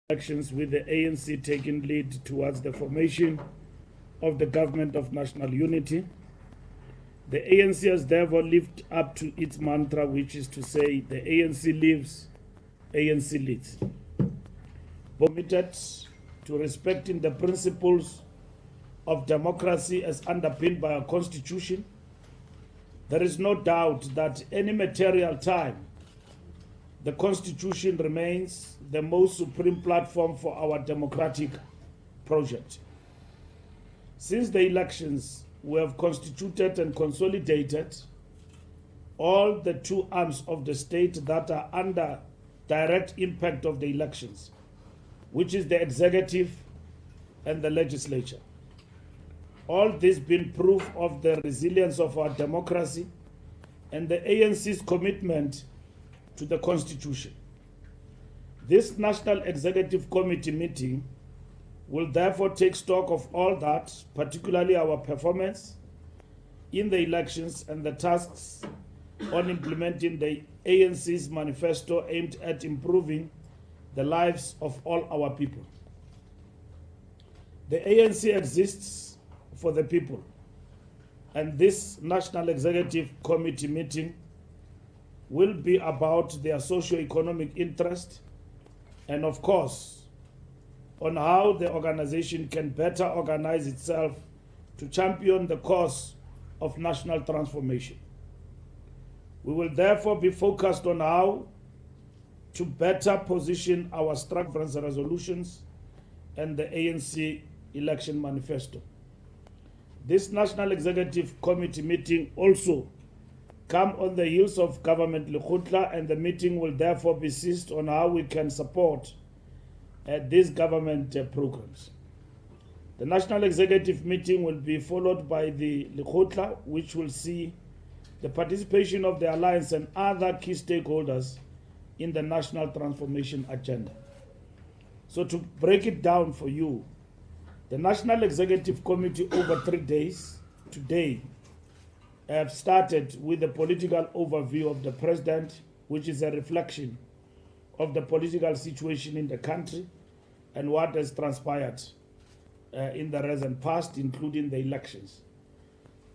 elections, with the ANC taking lead towards the formation of the government of national unity. The ANC has therefore lived up to its mantra, which is to say, the ANC lives, ANC leads. Committed to respecting the principles of democracy as underpinned by our constitution, there is no doubt that any material time, the constitution remains the most supreme platform for our democratic project. Since the elections, we have constituted and consolidated all the two arms of the state that are under direct impact of the elections, which is the executive and the legislature. All this being proof of the resilience of our democracy and the ANC's commitment to the Constitution. This National Executive Committee meeting will therefore take stock of all that, particularly our performance in the elections and the tasks on implementing the ANC's manifesto aimed at improving the lives of all our people. The ANC exists for the people, and this National Executive Committee meeting will be about their socio-economic interest and, of course, on how the organization can better organize itself to champion the cause of national transformation. We will therefore be focused on how to better position our structural resolutions and the ANC election manifesto. This National Executive Committee meeting also come on the heels of Government Lekgotla, and the meeting will therefore be seized on how we can support these government programs. The National Executive meeting will be followed by the Lekgotla, which will see the participation of the Alliance and other key stakeholders in the national transformation agenda. So to break it down for you, the National Executive Committee over 3 days today have started with the political overview of the President, which is a reflection of the political situation in the country and what has transpired in the recent past, including the elections.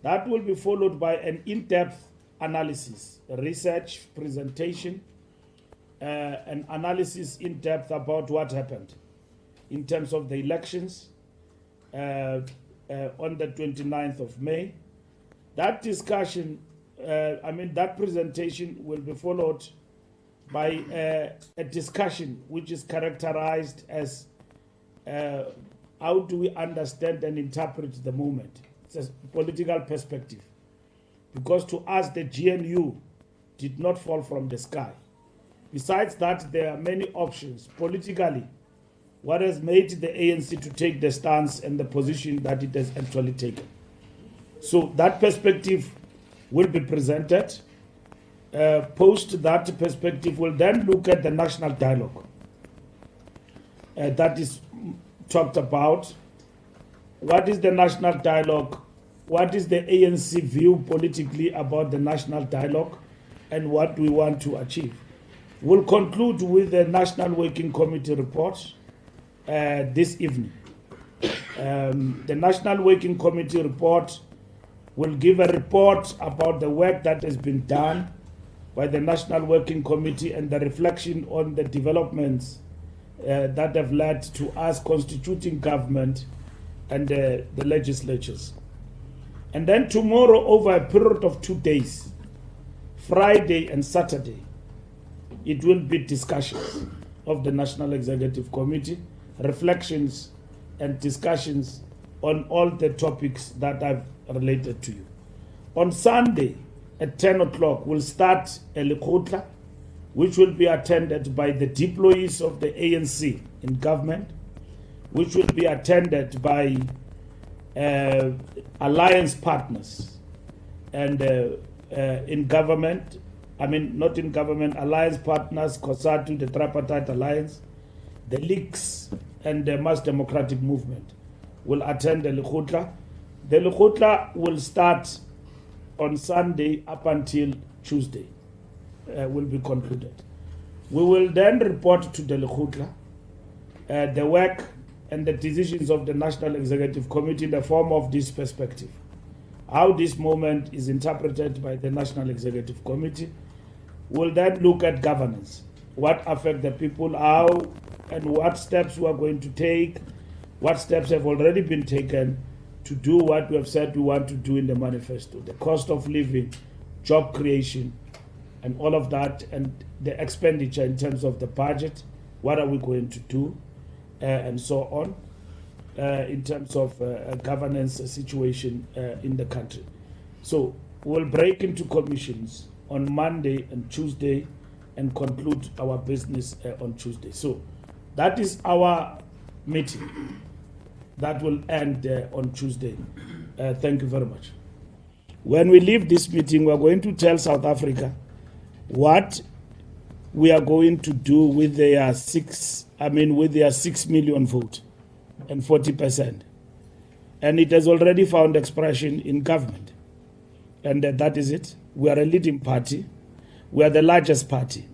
That will be followed by an in-depth analysis, research, presentation, an analysis in depth about what happened in terms of the elections on the 29th of May. That discussion, that presentation will be followed by a discussion which is characterized as how do we understand and interpret the movement. It's a political perspective. Because to us, the GNU did not fall from the sky. Besides that, there are many options politically. What has made the ANC to take the stance and the position that it has actually taken. So that perspective will be presented. Post that perspective, we'll then look at the national dialogue that is talked about. What is the national dialogue? What is the ANC view politically about the national dialogue and what we want to achieve? We'll conclude with the National Working Committee report this evening. The National Working Committee report will give a report about the work that has been done by the National Working Committee and the reflection on the developments that have led to us constituting government and the legislatures. And then tomorrow, over a period of 2 days, Friday and Saturday, it will be discussions of the National Executive Committee, reflections and discussions on all the topics that I've related to you. On Sunday at 10 o'clock, we'll start a Lekgotla, which will be attended by the deployees of the ANC in government, which will be attended by alliance partners and in government, not in government, alliance partners, COSATU, the Tripartite Alliance, the leagues, and the Mass Democratic Movement will attend the Lekgotla. The Lekgotla will start on Sunday up until Tuesday, will be concluded. We will then report to the Lekgotla the work and the decisions of the National Executive Committee in the form of this perspective. How this moment is interpreted by the National Executive Committee will then look at governance, what affect the people, how and what steps we are going to take, what steps have already been taken to do what we have said we want to do in the manifesto, the cost of living, job creation, and all of that, and the expenditure in terms of the budget, what are we going to do, and so on, in terms of governance situation in the country. So we'll break into commissions on Monday and Tuesday and conclude our business on Tuesday. So that is our meeting. That will end on Tuesday. Thank you very much. When we leave this meeting, we're going to tell South Africa what we are going to do with their 6 million vote and 40%. And it has already found expression in government. And that is it. We are a leading party. We are the largest party.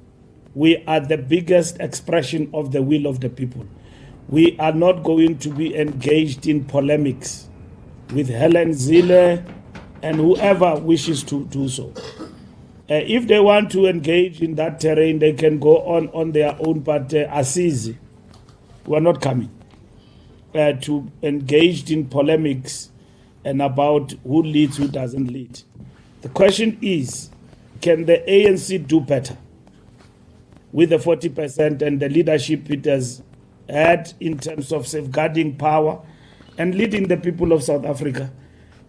We are the biggest expression of the will of the people. We are not going to be engaged in polemics with Helen Zille and whoever wishes to do so. If they want to engage in that terrain, they can go on their own, but Assisi, we are not coming to engage in polemics and about who leads, who doesn't lead. The question is, can the ANC do better with the 40% and the leadership it has had in terms of safeguarding power and leading the people of South Africa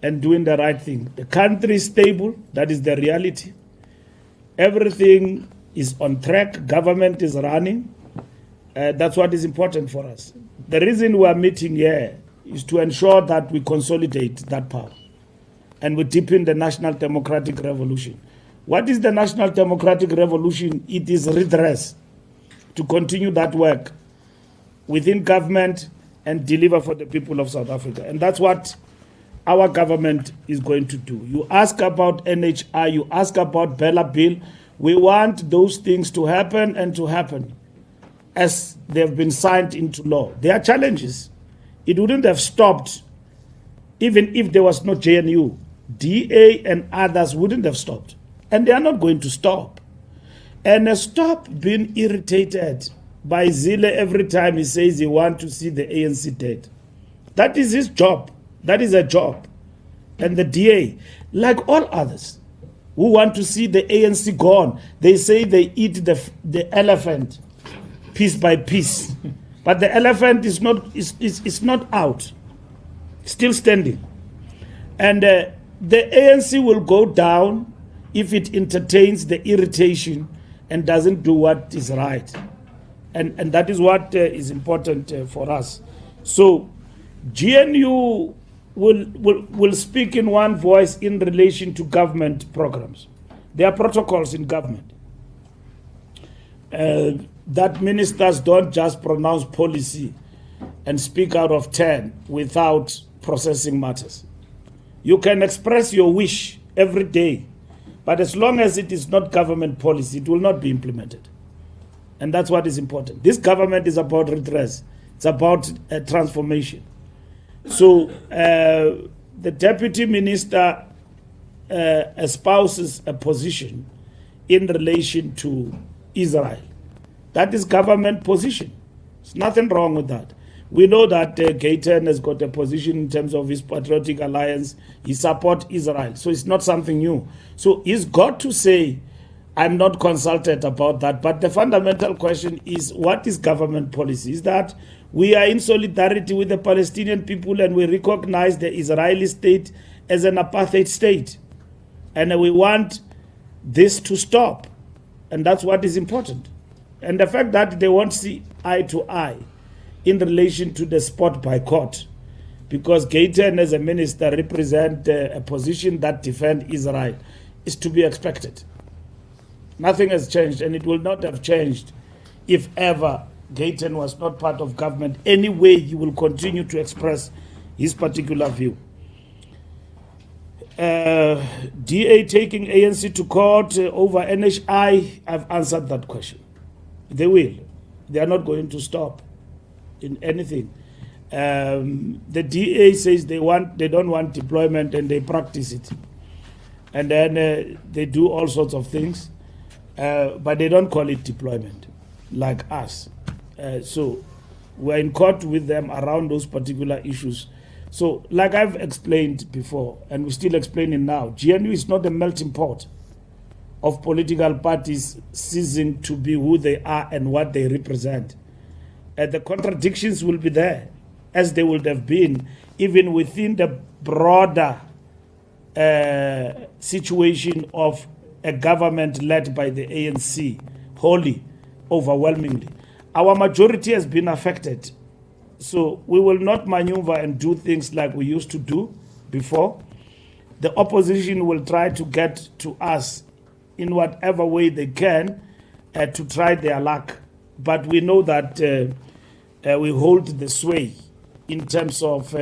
and doing the right thing? The country is stable, that is the reality. Everything is on track, government is running. That's what is important for us. The reason we are meeting here is to ensure that we consolidate that power and we deepen the National Democratic Revolution. What is the National Democratic Revolution? It is redress, to continue that work within government and deliver for the people of South Africa. And that's what our government is going to do. You ask about NHI, you ask about Bella Bill. We want those things to happen and to happen as they've been signed into law. There are challenges. It wouldn't have stopped even if there was no JNU. DA and others wouldn't have stopped. And they are not going to stop. And stop being irritated by Zille every time he says he wants to see the ANC dead. That is his job. That is a job. And the DA, like all others who want to see the ANC gone, they say they eat the elephant piece by piece. But the elephant is not out, still standing. And the ANC will go down if it entertains the irritation and doesn't do what is right. And that is what is important for us. So GNU will speak in one voice in relation to government programs. There are protocols in government that ministers don't just pronounce policy and speak out of 10 without processing matters. You can express your wish every day, but as long as it is not government policy, it will not be implemented. And that's what is important. This government is about redress. It's about transformation. So the deputy minister espouses a position in relation to Israel. That is government position. There's nothing wrong with that. We know that Gayton has got a position in terms of his patriotic alliance. He supports Israel. So it's not something new. So he's got to say, I'm not consulted about that. But the fundamental question is, what is government policy? Is that we are in solidarity with the Palestinian people and we recognize the Israeli state as an apartheid state. And we want this to stop. And that's what is important. And the fact that they won't see eye to eye in relation to the spot boycott, because Gayton as a minister represent a position that defends Israel, is to be expected. Nothing has changed, and it will not have changed if ever Gayton was not part of government. Anyway, he will continue to express his particular view. DA taking ANC to court over NHI, I've answered that question. They will. They are not going to stop. in anything. The DA says they don't want deployment, and they practice it, and then they do all sorts of things, but they don't call it deployment like us. So we're in court with them around those particular issues. So like I've explained before, and we're still explaining now, GNU is not a melting pot of political parties ceasing to be who they are and what they represent. The contradictions will be there, as they would have been even within the broader situation of a government led by the ANC, wholly, overwhelmingly. Our majority has been affected. So we will not maneuver and do things like we used to do before. The opposition will try to get to us in whatever way they can to try their luck. But we know that we hold the sway in terms of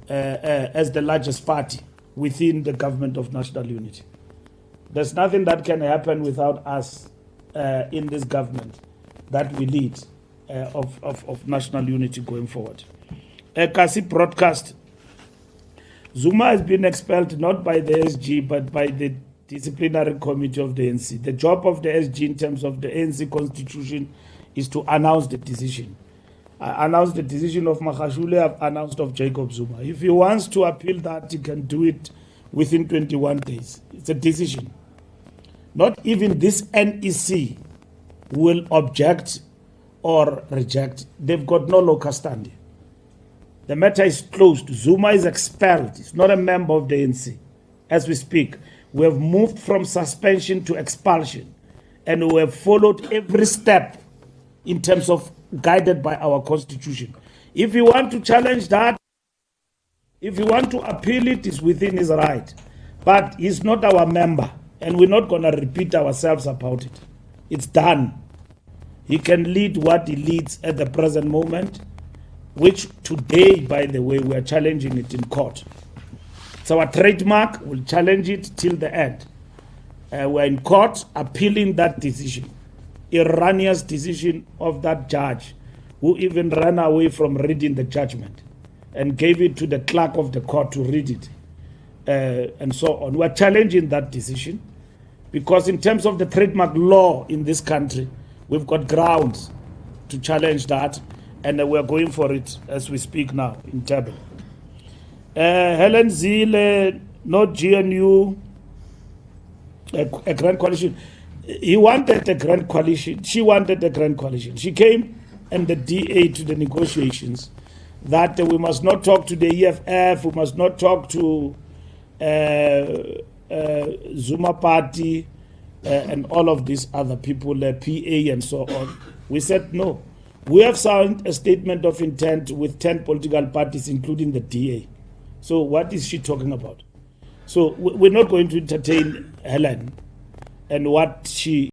as the largest party within the government of national unity. There's nothing that can happen without us in this government that we lead of national unity going forward. Kasi broadcast, Zuma has been expelled not by the SG but by the disciplinary committee of the ANC. The job of the SG in terms of the ANC constitution is to announce the decision. I announced the decision of Magashule, I've announced of Jacob Zuma. If he wants to appeal that, he can do it within 21 days. It's a decision. Not even this NEC will object or reject. They've got no locus standi. The matter is closed. Zuma is expelled. He's not a member of the ANC. As we speak, we have moved from suspension to expulsion, and we have followed every step in terms of guided by our constitution. If you want to challenge that, if you want to appeal it, it's within his right. But he's not our member, and we're not going to repeat ourselves about it. It's done. He can lead what he leads at the present moment, which today, by the way, we are challenging it in court. It's our trademark. We'll challenge it till the end. We're in court appealing that decision, erroneous decision of that judge who even ran away from reading the judgment and gave it to the clerk of the court to read it, and so on. We're challenging that decision because in terms of the trademark law in this country, we've got grounds to challenge that, and we're going for it as we speak now in Table. Helen Zille, not GNU, a grand coalition. He wanted a grand coalition. She wanted a grand coalition. She came and the DA to the negotiations that we must not talk to the EFF, we must not talk to Zuma Party, and all of these other people, PA and so on. We said no. We have signed a statement of intent with 10 political parties, including the DA. So what is she talking about? So we're not going to entertain Helen and what she